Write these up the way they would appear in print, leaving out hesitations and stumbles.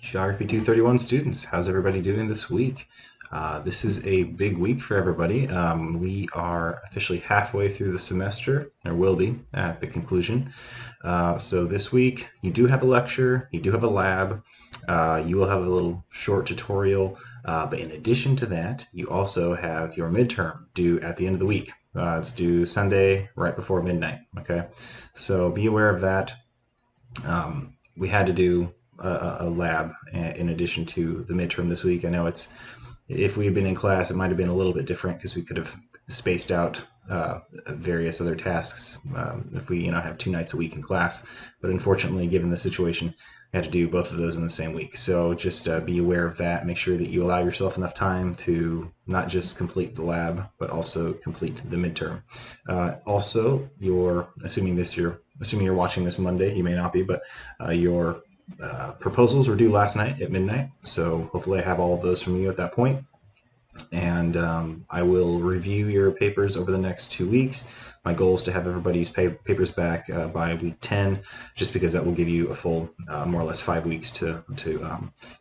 Geography 231 students, how's everybody doing this week? This is a big week for everybody. We are officially halfway through the semester, or will be at the conclusion. So this week, you do have a lecture, you do have a lab, you will have a little short tutorial, but in addition to that, you also have your midterm due at the end of the week. It's due Sunday right before midnight, okay? So be aware of that. We had to do a lab in addition to the midterm this week. I know if we had been in class, it might have been a little bit different because we could have spaced out various other tasks if we have 2 nights a week in class. But unfortunately, given the situation, we had to do both of those in the same week. So just be aware of that. Make sure that you allow yourself enough time to not just complete the lab, but also complete the midterm. Also, assuming you're watching this Monday, you may not be, but your proposals were due last night at midnight. So hopefully I have all of those from you at that point. And I will review your papers over the next 2 weeks. My goal is to have everybody's papers back by week 10, just because that will give you a full, more or less 5 weeks to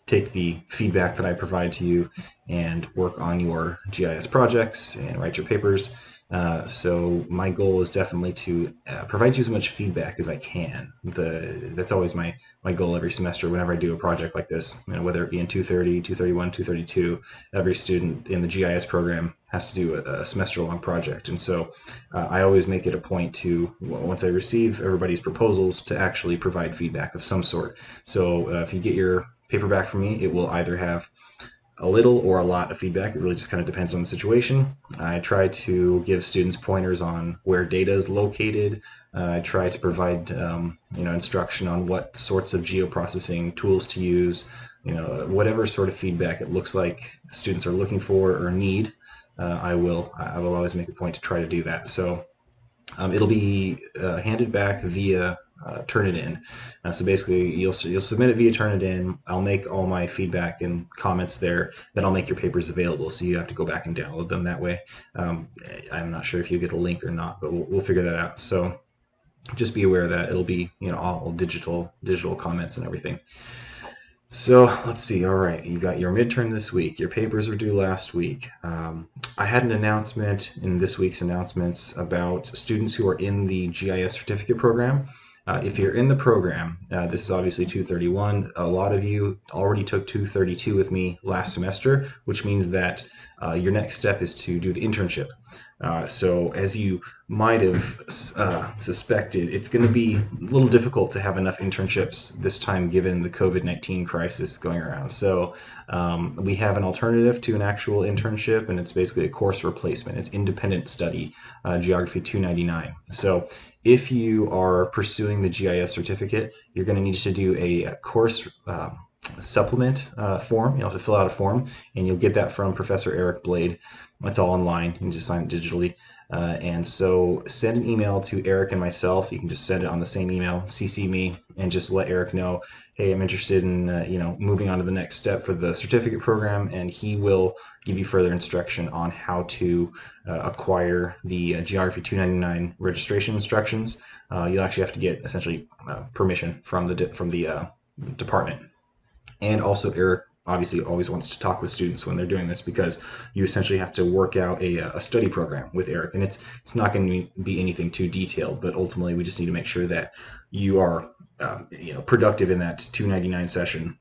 take the feedback that I provide to you and work on your GIS projects and write your papers. So my goal is definitely to provide you as much feedback as I can. That's always my goal every semester whenever I do a project like this, whether it be in 230, 231, 232, every student in the GIS program has to do a semester-long project. And so I always make it a point to, once I receive everybody's proposals, to actually provide feedback of some sort. So if you get your paper back from me, it will either have a little or a lot of feedback. It really just kind of depends on the situation. I try to give students pointers on where data is located. I try to provide instruction on what sorts of geoprocessing tools to use. Whatever sort of feedback it looks like students are looking for or need, I will always make a point to try to do that. So it'll be handed back via Turnitin. So basically, you'll submit it via Turnitin. I'll make all my feedback and comments there. Then I'll make your papers available, so you have to go back and download them that way. I'm not sure if you get a link or not, but we'll figure that out. So just be aware that it'll be all digital comments and everything. So let's see. All right, you got your midterm this week. Your papers were due last week. I had an announcement in this week's announcements about students who are in the GIS certificate program. If you're in the program, this is obviously 231. A lot of you already took 232 with me last semester, which means that your next step is to do the internship. So as you might have suspected, it's going to be a little difficult to have enough internships this time given the COVID-19 crisis going around. So we have an alternative to an actual internship, and it's basically a course replacement. It's independent study, Geography 299. So if you are pursuing the GIS certificate, you're going to need to do a course supplement form. You'll have to fill out a form, and you'll get that from Professor Eric Blade. It's all online. You can just sign it digitally. And so send an email to Eric and myself. You can just send it on the same email, CC me, and just let Eric know, hey, I'm interested in moving on to the next step for the certificate program, and he will give you further instruction on how to acquire the Geography 299 registration instructions. You'll actually have to get essentially permission from the department. And also, Eric obviously always wants to talk with students when they're doing this, because you essentially have to work out a study program with Eric, and it's not going to be anything too detailed, but ultimately we just need to make sure that you are productive in that 299 session.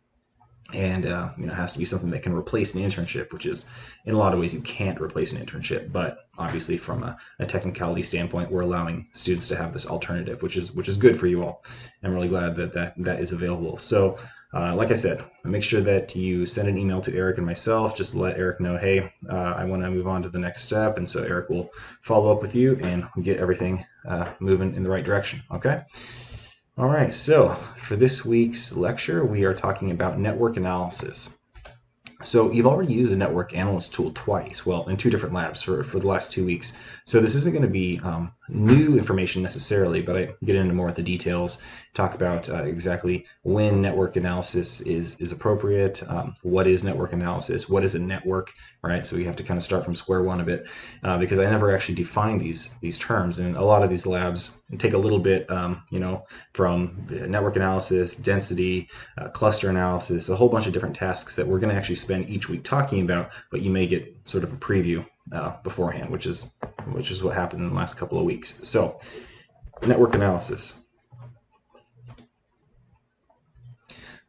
And it has to be something that can replace an internship, which is, in a lot of ways, you can't replace an internship. But obviously, from a technicality standpoint, we're allowing students to have this alternative, which is good for you all. I'm really glad that is available. So, like I said, make sure that you send an email to Eric and myself. Just let Eric know, hey, I want to move on to the next step, and so Eric will follow up with you and get everything moving in the right direction. Okay. All right, so for this week's lecture, we are talking about network analysis. So you've already used a network analyst tool twice, well, in two different labs for the last 2 weeks. So this isn't going to be new information necessarily, but I get into more of the details, talk about exactly when network analysis is appropriate, what is network analysis, what is a network, right? So we have to kind of start from square one a bit because I never actually defined these terms, and a lot of these labs take a little bit, from network analysis, density, cluster analysis, a whole bunch of different tasks that we're going to actually spend each week talking about, but you may get sort of a preview beforehand, which is what happened in the last couple of weeks. So, network analysis.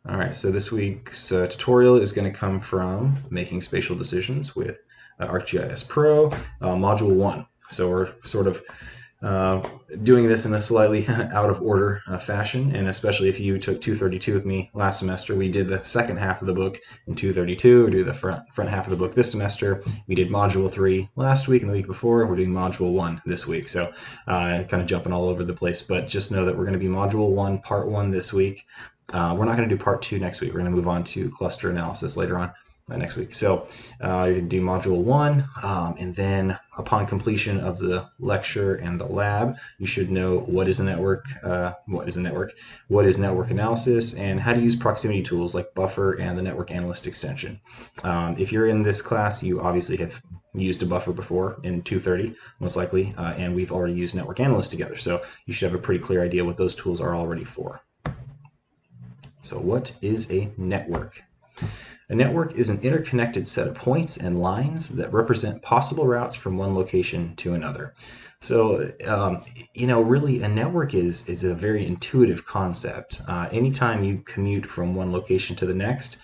All right, so this week's tutorial is going to come from making spatial decisions with ArcGIS Pro, Module 1. So we're sort of doing this in a slightly out of order fashion, and especially if you took 232 with me last semester, we did the second half of the book in 232. We do the front half of the book this semester. We did Module 3 last week and the week before. We're doing Module 1 this week, so kind of jumping all over the place, but just know that we're going to be Module 1, Part 1 this week. We're not going to do Part 2 next week. We're going to move on to cluster analysis later on next week. So you can do Module 1, and then upon completion of the lecture and the lab, you should know what is a network, what is network analysis, and how to use proximity tools like Buffer and the Network Analyst extension. If you're in this class, you obviously have used a buffer before in 230, most likely, and we've already used Network Analyst together, so you should have a pretty clear idea what those tools are already for. So what is a network? A network is an interconnected set of points and lines that represent possible routes from one location to another. So, really, a network is a very intuitive concept. Anytime you commute from one location to the next,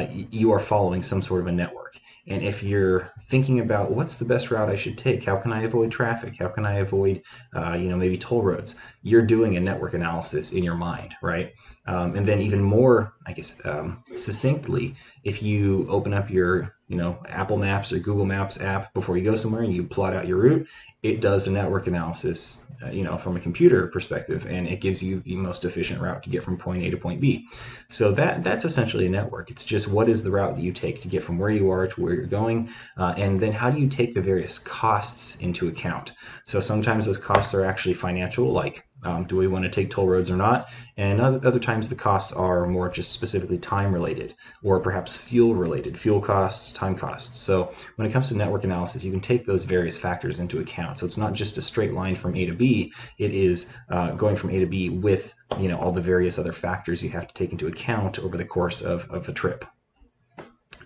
you are following some sort of a network. And if you're thinking about what's the best route I should take, how can I avoid traffic, how can I avoid, maybe toll roads, you're doing a network analysis in your mind, right? And then even more, I guess, succinctly, if you open up your, Apple Maps or Google Maps app before you go somewhere and you plot out your route, it does a network analysis, from a computer perspective, and it gives you the most efficient route to get from point A to point B. So that's essentially a network. It's just what is the route that you take to get from where you are to where you're going, and then how do you take the various costs into account? So sometimes those costs are actually financial, like do we want to take toll roads or not? And other times the costs are more just specifically time related, or perhaps fuel related, fuel costs, time costs. So when it comes to network analysis, you can take those various factors into account. So it's not just a straight line from A to B. It is going from A to B with all the various other factors you have to take into account over the course of a trip.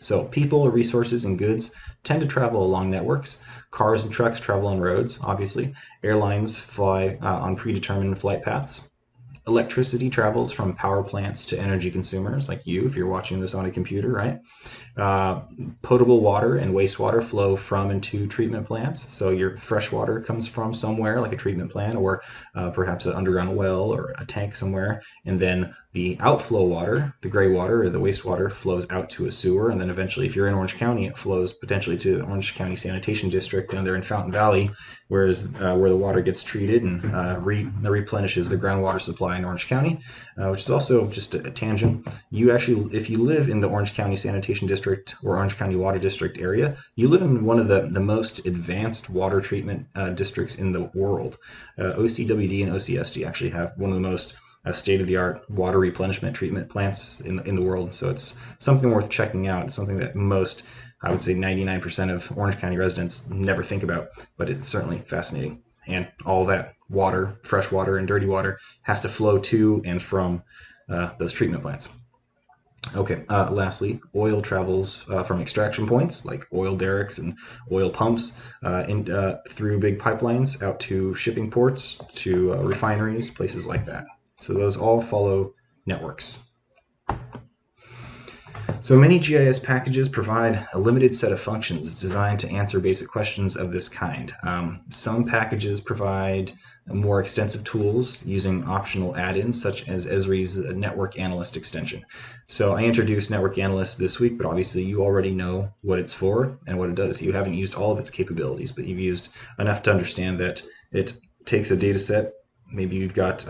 So people, resources, and goods tend to travel along networks. Cars and trucks travel on roads, obviously. Airlines fly on predetermined flight paths. Electricity travels from power plants to energy consumers, like you, if you're watching this on a computer, right? Potable water and wastewater flow from and to treatment plants. So your fresh water comes from somewhere, like a treatment plant, or perhaps an underground well or a tank somewhere. And then the outflow water, the gray water or the wastewater, flows out to a sewer. And then eventually, if you're in Orange County, it flows potentially to the Orange County Sanitation District down there in Fountain Valley, where the water gets treated and replenishes the groundwater supply in Orange County, which is also just a tangent. You actually, if you live in the Orange County Sanitation District or Orange County Water District area, you live in one of the most advanced water treatment districts in the world. OCWD and OCSD actually have one of the most state-of-the-art water replenishment treatment plants in the world. So it's something worth checking out. It's something that most, I would say 99% of Orange County residents never think about, but it's certainly fascinating. And all that water, fresh water and dirty water, has to flow to and from those treatment plants. Okay, lastly, oil travels from extraction points like oil derricks and oil pumps through big pipelines out to shipping ports, to refineries, places like that. So those all follow networks. So many GIS packages provide a limited set of functions designed to answer basic questions of this kind. Some packages provide more extensive tools using optional add-ins such as Esri's Network Analyst extension. So I introduced Network Analyst this week, but obviously you already know what it's for and what it does. You haven't used all of its capabilities, but you've used enough to understand that it takes a data set. Maybe you've got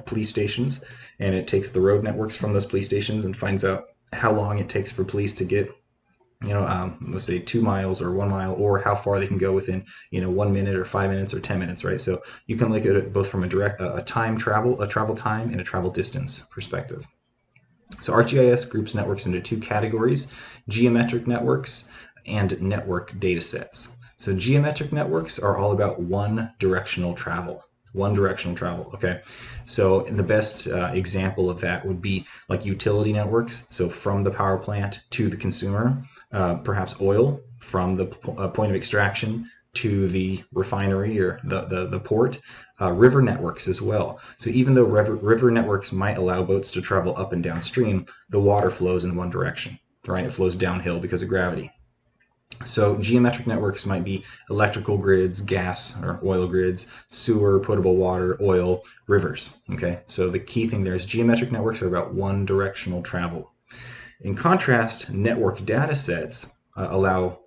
police stations, and it takes the road networks from those police stations and finds out how long it takes for police to get let's say 2 miles or 1 mile, or how far they can go within, 1 minute or 5 minutes or 10 minutes, right? So you can look at it both from a travel time and a travel distance perspective. So ArcGIS groups networks into two categories: geometric networks and network data sets. So geometric networks are all about one directional travel. One directional travel, okay? So the best example of that would be like utility networks. So from the power plant to the consumer, perhaps oil from the point of extraction to the refinery or the port, river networks as well. So even though river networks might allow boats to travel up and downstream, the water flows in one direction, right? It flows downhill because of gravity. So geometric networks might be electrical grids, gas or oil grids, sewer, potable water, oil, rivers. Okay, so the key thing there is geometric networks are about one directional travel. In contrast, network data sets allow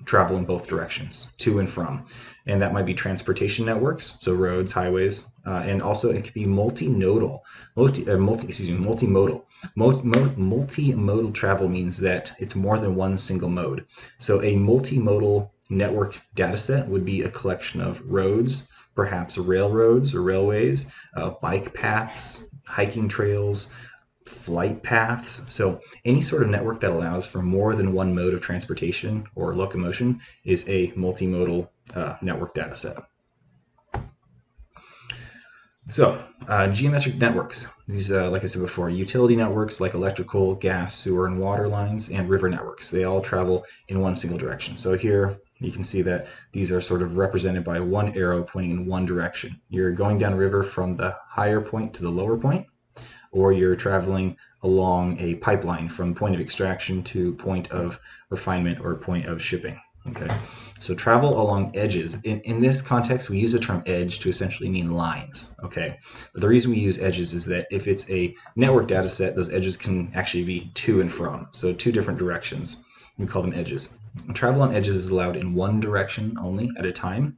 travel in both directions, to and from. And that might be transportation networks, so roads, highways, and also it could be multimodal. Multimodal travel means that it's more than one single mode. So a multimodal network data set would be a collection of roads, perhaps railroads or railways, bike paths, hiking trails, flight paths. So any sort of network that allows for more than one mode of transportation or locomotion is a multimodal network data set. So geometric networks, these, like I said before, utility networks like electrical, gas, sewer, and water lines, and river networks. They all travel in one single direction. So here you can see that these are sort of represented by one arrow pointing in one direction. You're going down a river from the higher point to the lower point, or you're traveling along a pipeline from point of extraction to point of refinement or point of shipping. Okay, so travel along edges. In this context, we use the term edge to essentially mean lines. Okay, but the reason we use edges is that if it's a network data set, those edges can actually be to and from, so two different directions. We call them edges. Travel on edges is allowed in one direction only at a time,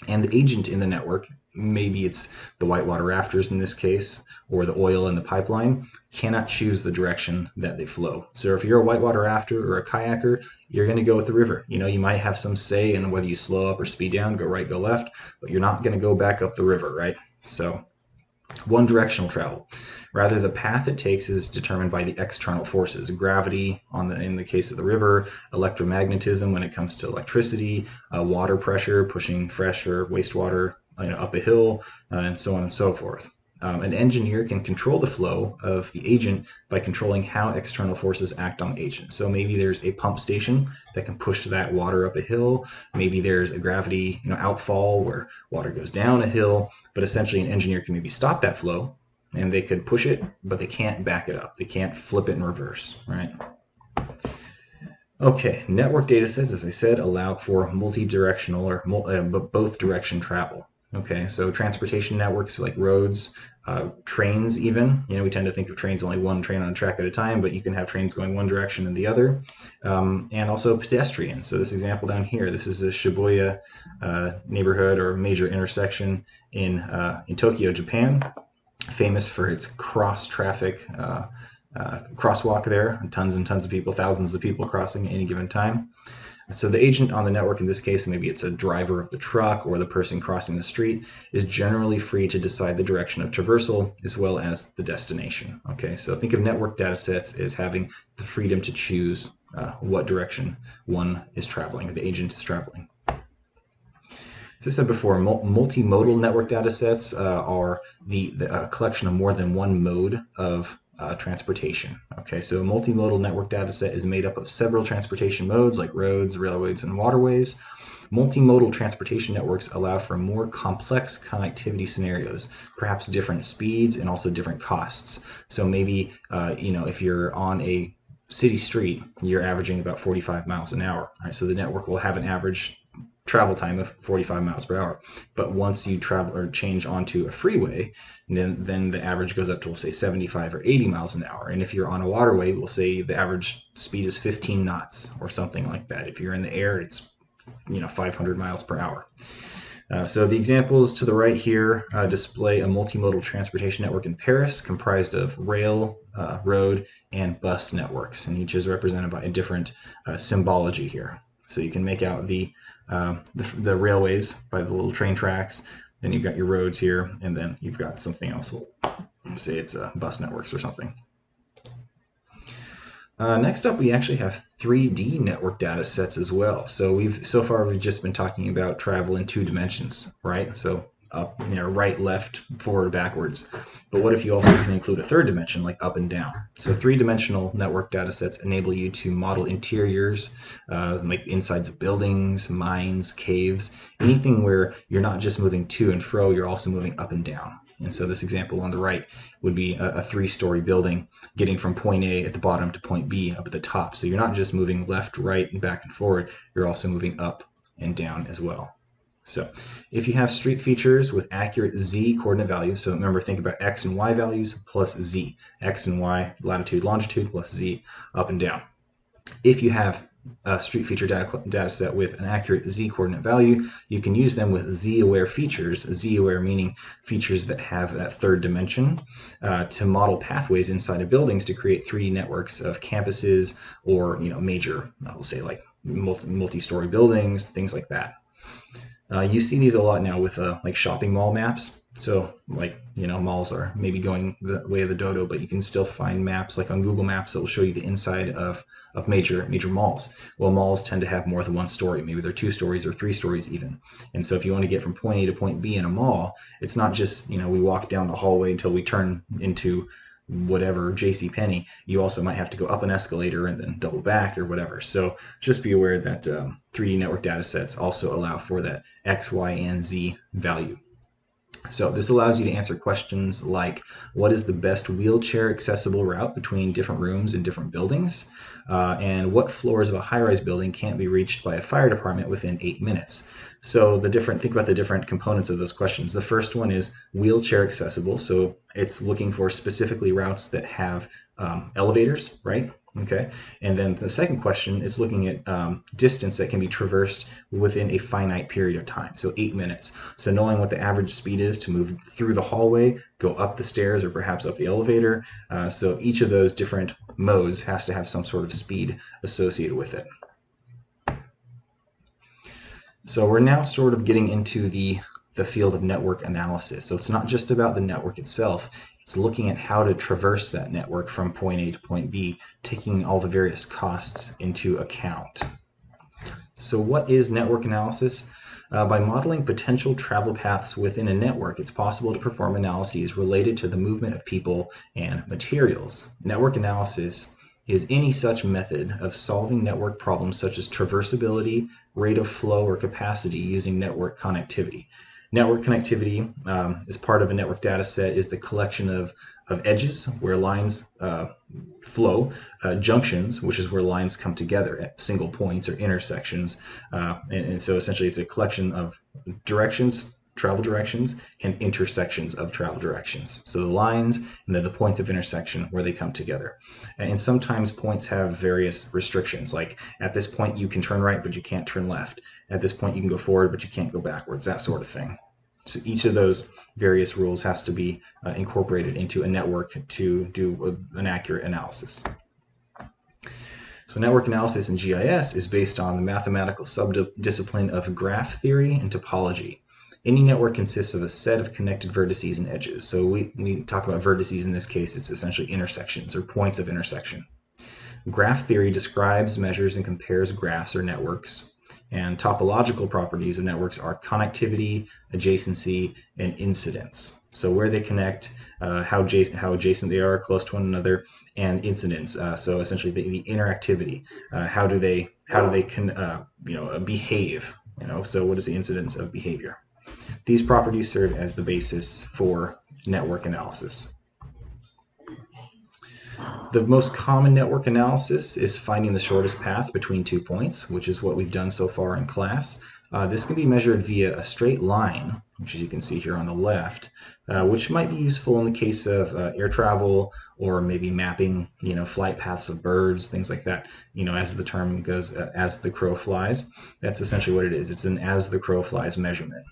and the agent in the network, maybe it's the whitewater rafters in this case, or the oil in the pipeline, cannot choose the direction that they flow. So if you're a whitewater rafter or a kayaker, you're going to go with the river. You might have some say in whether you slow up or speed down, go right, go left, but you're not going to go back up the river, right? So one directional travel. Rather, the path it takes is determined by the external forces: gravity in the case of the river, electromagnetism when it comes to electricity, water pressure pushing fresh or wastewater up a hill, and so on and so forth. An engineer can control the flow of the agent by controlling how external forces act on the agent. So maybe there's a pump station that can push that water up a hill. Maybe there's a gravity outfall where water goes down a hill. But essentially, an engineer can maybe stop that flow, and they could push it, but they can't back it up. They can't flip it in reverse, right? Okay, network data sets, as I said, allow for multi-directional or both direction travel. Okay, so transportation networks like roads, trains even. We tend to think of trains only one train on a track at a time, but you can have trains going one direction and the other. And also pedestrians. So this example down here, this is a Shibuya neighborhood or major intersection in Tokyo, Japan, famous for its cross-traffic crosswalk there. Tons and tons of people, thousands of people crossing at any given time. So the agent on the network, in this case, maybe it's a driver of the truck or the person crossing the street, is generally free to decide the direction of traversal as well as the destination. Okay, so think of network data sets as having the freedom to choose what direction one is traveling, the agent is traveling. As I said before, multimodal network data sets are the collection of more than one mode of transportation. Okay, so a multimodal network data set is made up of several transportation modes like roads, railways, and waterways. Multimodal transportation networks allow for more complex connectivity scenarios, perhaps different speeds and also different costs. So maybe, if you're on a city street, you're averaging about 45 miles an hour. Right? So the network will have an average travel time of 45 miles per hour. But once you travel or change onto a freeway, then the average goes up to, we'll say, 75 or 80 miles an hour. And if you're on a waterway, we'll say the average speed is 15 knots or something like that. If you're in the air, it's 500 miles per hour. So the examples to the right here display a multimodal transportation network in Paris comprised of rail, road, and bus networks, and each is represented by a different symbology here. So you can make out the railways by the little train tracks, then you've got your roads here, and then you've got something else. We'll say it's bus networks or something. Next up, we actually have 3D network data sets as well. So far we've just been talking about travel in 2 dimensions, right? So up, right, left, forward, backwards. But what if you also can include a 3rd dimension, like up and down? So 3-dimensional network data sets enable you to model interiors, like insides of buildings, mines, caves, anything where you're not just moving to and fro, you're also moving up and down. And so this example on the right would be a 3-story building getting from point A at the bottom to point B up at the top. So you're not just moving left, right, and back and forward, you're also moving up and down as well. So if you have street features with accurate Z coordinate values, so remember, think about X and Y values plus Z, X and Y, latitude, longitude, plus Z, up and down. If you have a street feature data set with an accurate Z coordinate value, you can use them with Z-aware features, Z-aware meaning features that have that 3rd dimension, to model pathways inside of buildings to create 3D networks of campuses or major, we'll say like multi-story buildings, things like that. You see these a lot now with like shopping mall maps. So like, malls are maybe going the way of the dodo, but you can still find maps like on Google Maps that will show you the inside of major malls. Well, malls tend to have more than 1 story. Maybe they're 2 stories or 3 stories even. And so if you want to get from point A to point B in a mall, it's not just, we walk down the hallway until we turn into whatever JCPenney. You also might have to go up an escalator and then double back or whatever. So just be aware that 3D network data sets also allow for that X, Y, and Z value. So this allows you to answer questions like, what is the best wheelchair accessible route between different rooms in different buildings? And what floors of a high-rise building can't be reached by a fire department within 8 minutes? So think about the different components of those questions. The first one is wheelchair accessible. So it's looking for specifically routes that have elevators, right? Okay. And then the second question is looking at distance that can be traversed within a finite period of time. So 8 minutes. So knowing what the average speed is to move through the hallway, go up the stairs, or perhaps up the elevator. So each of those different modes has to have some sort of speed associated with it. So we're now sort of getting into the field of network analysis. So it's not just about the network itself. It's looking at how to traverse that network from point A to point B, taking all the various costs into account. So what is network analysis? By modeling potential travel paths within a network, it's possible to perform analyses related to the movement of people and materials. Network analysis is any such method of solving network problems such as traversability, rate of flow, or capacity using network connectivity. Network connectivity, as part of a network data set, is the collection of edges where lines flow, junctions, which is where lines come together at single points or intersections. And so essentially it's a collection of directions, travel directions, and intersections of travel directions. So the lines and then the points of intersection where they come together. And sometimes points have various restrictions, like at this point you can turn right, but you can't turn left. At this point you can go forward, but you can't go backwards, that sort of thing. So each of those various rules has to be incorporated into a network to do an accurate analysis. So network analysis in GIS is based on the mathematical subdiscipline of graph theory and topology. Any network consists of a set of connected vertices and edges. So we talk about vertices in this case, it's essentially intersections or points of intersection. Graph theory describes, measures, and compares graphs or networks. And topological properties of networks are connectivity, adjacency, and incidence. So where they connect, how adjacent they are, close to one another, and incidence. So essentially the interactivity. How do they behave? So what is the incidence of behavior? These properties serve as the basis for network analysis. The most common network analysis is finding the shortest path between 2 points, which is what we've done so far in class. This can be measured via a straight line, which you can see here on the left, which might be useful in the case of air travel or maybe mapping, flight paths of birds, things like that. As the term goes, as the crow flies. That's essentially what it is. It's an as the crow flies measurement.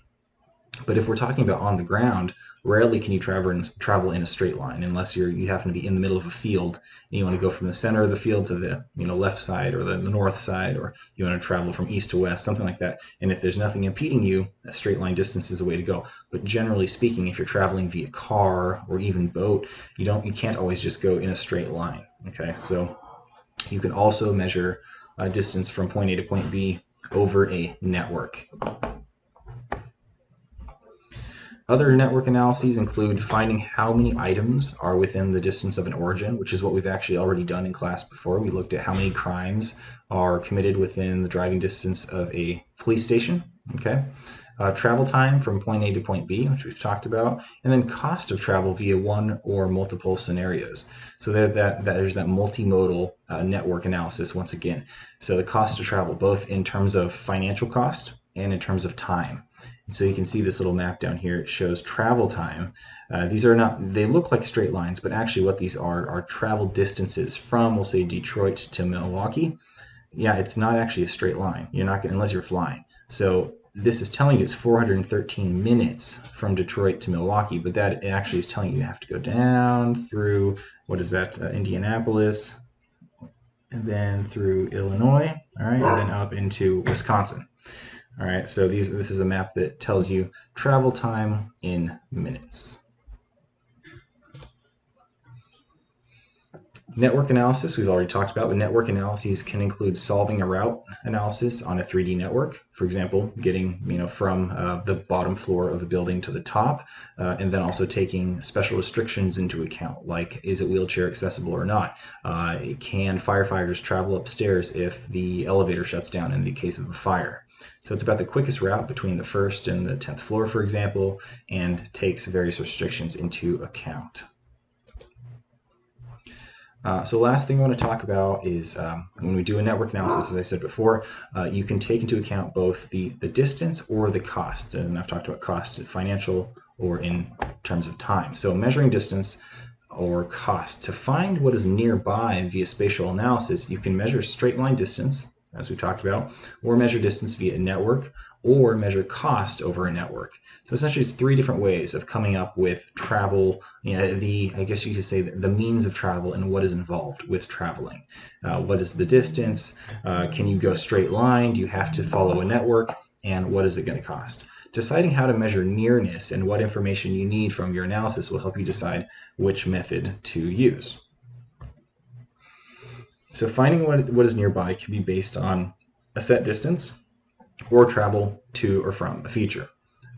But if we're talking about on the ground, rarely can you travel in a straight line unless you happen to be in the middle of a field and you want to go from the center of the field to the left side or the north side, or you want to travel from east to west, something like that. And if there's nothing impeding you, a straight line distance is the way to go. But generally speaking, if you're traveling via car or even boat, you can't always just go in a straight line. Okay, so you can also measure distance from point A to point B over a network. Other network analyses include finding how many items are within the distance of an origin, which is what we've actually already done in class before. We looked at how many crimes are committed within the driving distance of a police station. Okay. Travel time from point A to point B, which we've talked about, and then cost of travel via one or multiple scenarios. So there's that multimodal network analysis once again. So the cost of travel, both in terms of financial cost and in terms of time. And so you can see this little map down here. It shows travel time. These are not, they look like straight lines, but actually what these are travel distances from, we'll say, Detroit to Milwaukee. Yeah, it's not actually a straight line. You're not going, unless you're flying. So this is telling you it's 413 minutes from Detroit to Milwaukee, but that actually is telling you have to go down through, what is that, Indianapolis, and then through Illinois, all right, and then up into Wisconsin. All right, so this is a map that tells you travel time in minutes. Network analysis, we've already talked about, but network analyses can include solving a route analysis on a 3D network. For example, getting from the bottom floor of a building to the top, and then also taking special restrictions into account, like is it wheelchair accessible or not? Can firefighters travel upstairs if the elevator shuts down in the case of a fire? So it's about the quickest route between the first and the 10th floor, for example, and takes various restrictions into account. So the last thing I want to talk about is when we do a network analysis, as I said before, you can take into account both the distance or the cost. And I've talked about cost, financial or in terms of time. So measuring distance or cost. To find what is nearby via spatial analysis, you can measure straight line distance, as we talked about, or measure distance via a network, or measure cost over a network. So essentially it's three different ways of coming up with travel, I guess you could say the means of travel and what is involved with traveling. What is the distance? Can you go straight line? Do you have to follow a network? And what is it going to cost? Deciding how to measure nearness and what information you need from your analysis will help you decide which method to use. So finding what is nearby can be based on a set distance or travel to or from a feature.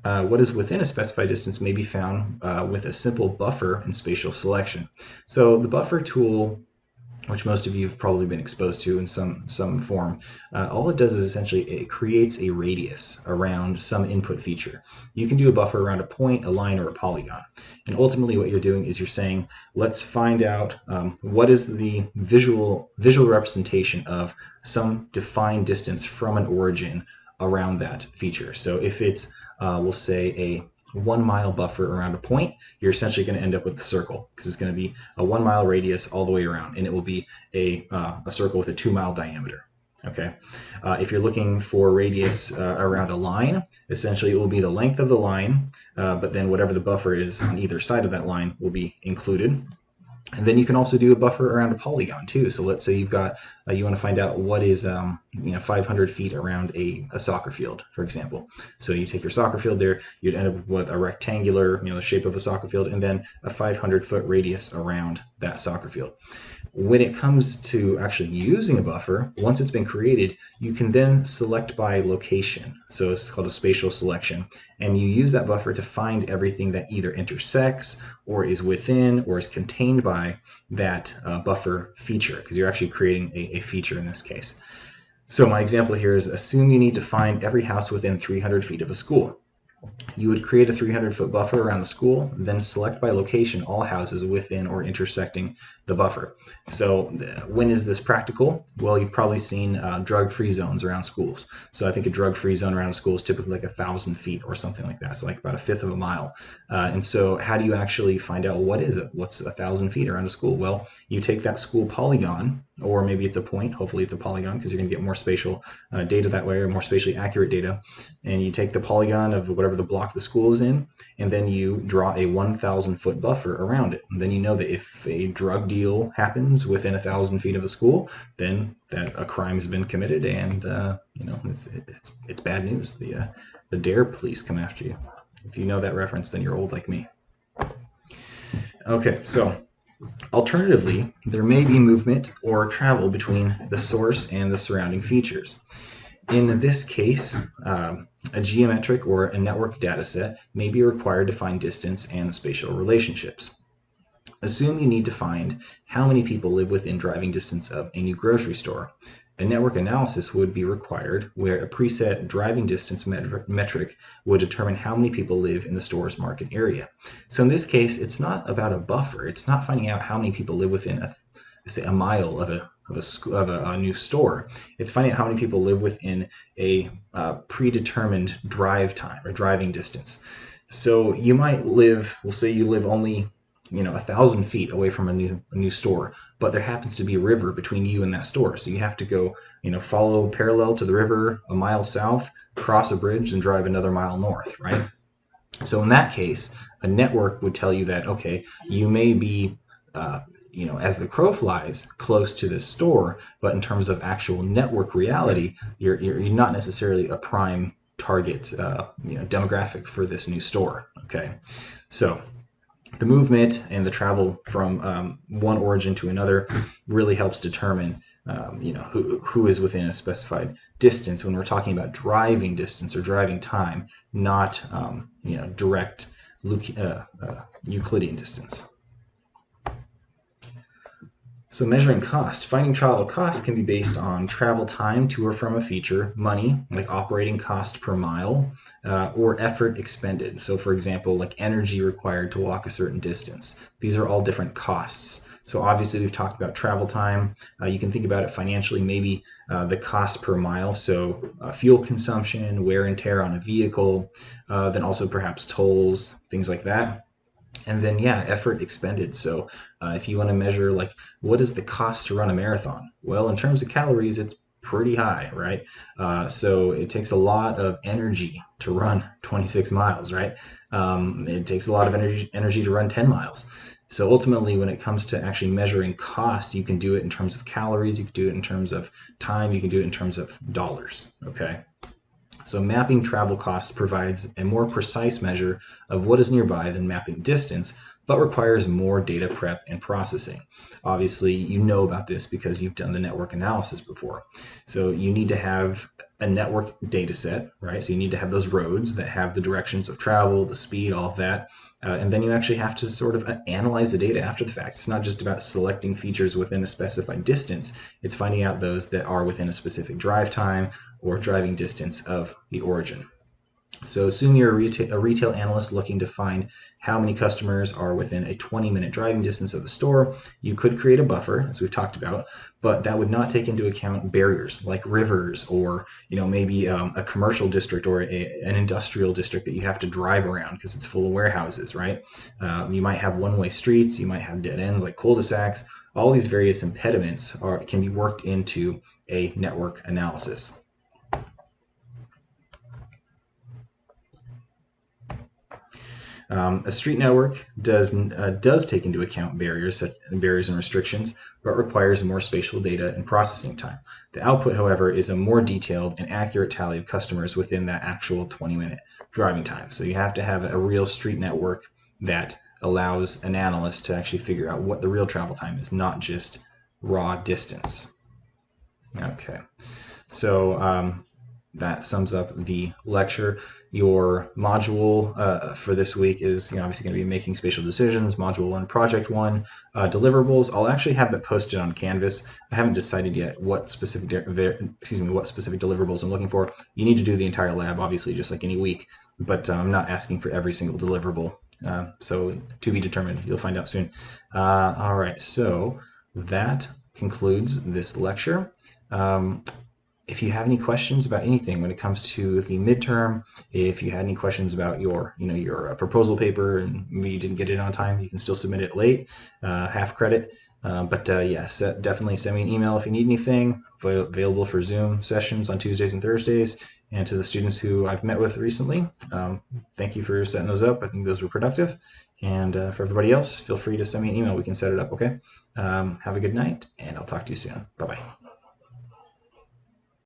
What is within a specified distance may be found with a simple buffer and spatial selection. So the buffer tool, which most of you have probably been exposed to in some form, all it does is essentially it creates a radius around some input feature. You can do a buffer around a point, a line, or a polygon. And ultimately what you're doing is you're saying, let's find out what is the visual representation of some defined distance from an origin around that feature. So if it's, we'll say, a 1 mile buffer around a point, you're essentially going to end up with a circle, because it's going to be a 1 mile radius all the way around, and it will be a circle with a 2 mile diameter. Okay. If you're looking for radius around a line, essentially it will be the length of the line, but then whatever the buffer is on either side of that line will be included. And then you can also do a buffer around a polygon too. So let's say you've got, you want to find out what is 500 feet around a soccer field, for example. So you take your soccer field there, you'd end up with a rectangular, the shape of a soccer field, and then a 500-foot radius around that soccer field. When it comes to actually using a buffer, once it's been created, you can then select by location. So it's called a spatial selection. And you use that buffer to find everything that either intersects or is within or is contained by that buffer feature, because you're actually creating a feature in this case. So my example here is, assume you need to find every house within 300 feet of a school. You would create a 300-foot buffer around the school, then select by location all houses within or intersecting the buffer. So when is this practical? Well, you've probably seen drug-free zones around schools. So I think a drug-free zone around a school is typically like 1,000 feet or something like that. So like about a fifth of a mile. And so how do you actually find out what is it? What's 1,000 feet around a school? Well, you take that school polygon, or maybe it's a point. Hopefully it's a polygon because you're going to get more spatial data that way, or more spatially accurate data. And you take the polygon of whatever the block the school is in, and then you draw a 1,000 foot buffer around it. And then you know that if a drug deal happens within 1,000 feet of a school, then that a crime has been committed, and it's bad news. The dare police come after you. If you know that reference, then you're old like me. Okay, so alternatively, there may be movement or travel between the source and the surrounding features. In this case, a geometric or a network dataset may be required to find distance and spatial relationships. Assume you need to find how many people live within driving distance of a new grocery store. A network analysis would be required where a preset driving distance metric would determine how many people live in the store's market area. So in this case, it's not about a buffer. It's not finding out how many people live within a mile of a new store. It's finding out how many people live within a predetermined drive time or driving distance. So you might live, we'll say you live only 1,000 feet away from a new store, but there happens to be a river between you and that store. So you have to go, follow parallel to the river a mile south, cross a bridge, and drive another mile north, right? So in that case, a network would tell you that, okay, you may be, as the crow flies, close to this store, but in terms of actual network reality, you're not necessarily a prime target, demographic for this new store. Okay, so the movement and the travel from one origin to another really helps determine, who is within a specified distance when we're talking about driving distance or driving time, not, direct Euclidean distance. So measuring cost. Finding travel cost can be based on travel time to or from a feature, money, like operating cost per mile, or effort expended. So for example, like energy required to walk a certain distance. These are all different costs. So obviously we've talked about travel time. You can think about it financially, maybe the cost per mile. So fuel consumption, wear and tear on a vehicle, then also perhaps tolls, things like that. And then, effort expended. So if you want to measure, like, what is the cost to run a marathon? Well, in terms of calories, it's pretty high, right? So it takes a lot of energy to run 26 miles, right? It takes a lot of energy to run 10 miles. So ultimately, when it comes to actually measuring cost, you can do it in terms of calories, you can do it in terms of time, you can do it in terms of dollars, okay? So mapping travel costs provides a more precise measure of what is nearby than mapping distance, but requires more data prep and processing. Obviously, you know about this because you've done the network analysis before. So you need to have a network data set, right? So you need to have those roads that have the directions of travel, the speed, all of that. And then you actually have to sort of analyze the data after the fact. It's not just about selecting features within a specified distance. It's finding out those that are within a specific drive time or driving distance of the origin. So assume you're a retail analyst looking to find how many customers are within a 20-minute driving distance of the store. You could create a buffer, as we've talked about, but that would not take into account barriers like rivers or maybe a commercial district or an industrial district that you have to drive around because it's full of warehouses, right? You might have one-way streets, you might have dead ends like cul-de-sacs. All these various impediments can be worked into a network analysis. A street network does take into account barriers and restrictions, but requires more spatial data and processing time. The output, however, is a more detailed and accurate tally of customers within that actual 20-minute driving time. So you have to have a real street network that allows an analyst to actually figure out what the real travel time is, not just raw distance. Okay, so that sums up the lecture. Your module for this week is obviously going to be making spatial decisions, module 1, project 1, deliverables. I'll actually have that posted on Canvas. I haven't decided yet what specific deliverables I'm looking for. You need to do the entire lab, obviously, just like any week, but I'm not asking for every single deliverable So to be determined. You'll find out soon. All right, so that concludes this lecture. If you have any questions about anything when it comes to the midterm, if you had any questions about your proposal paper and maybe you didn't get it on time, you can still submit it late, half credit. Yes, definitely send me an email if you need anything. Available for Zoom sessions on Tuesdays and Thursdays. And to the students who I've met with recently, thank you for setting those up. I think those were productive. And for everybody else, feel free to send me an email. We can set it up, okay? Have a good night, and I'll talk to you soon. Bye-bye.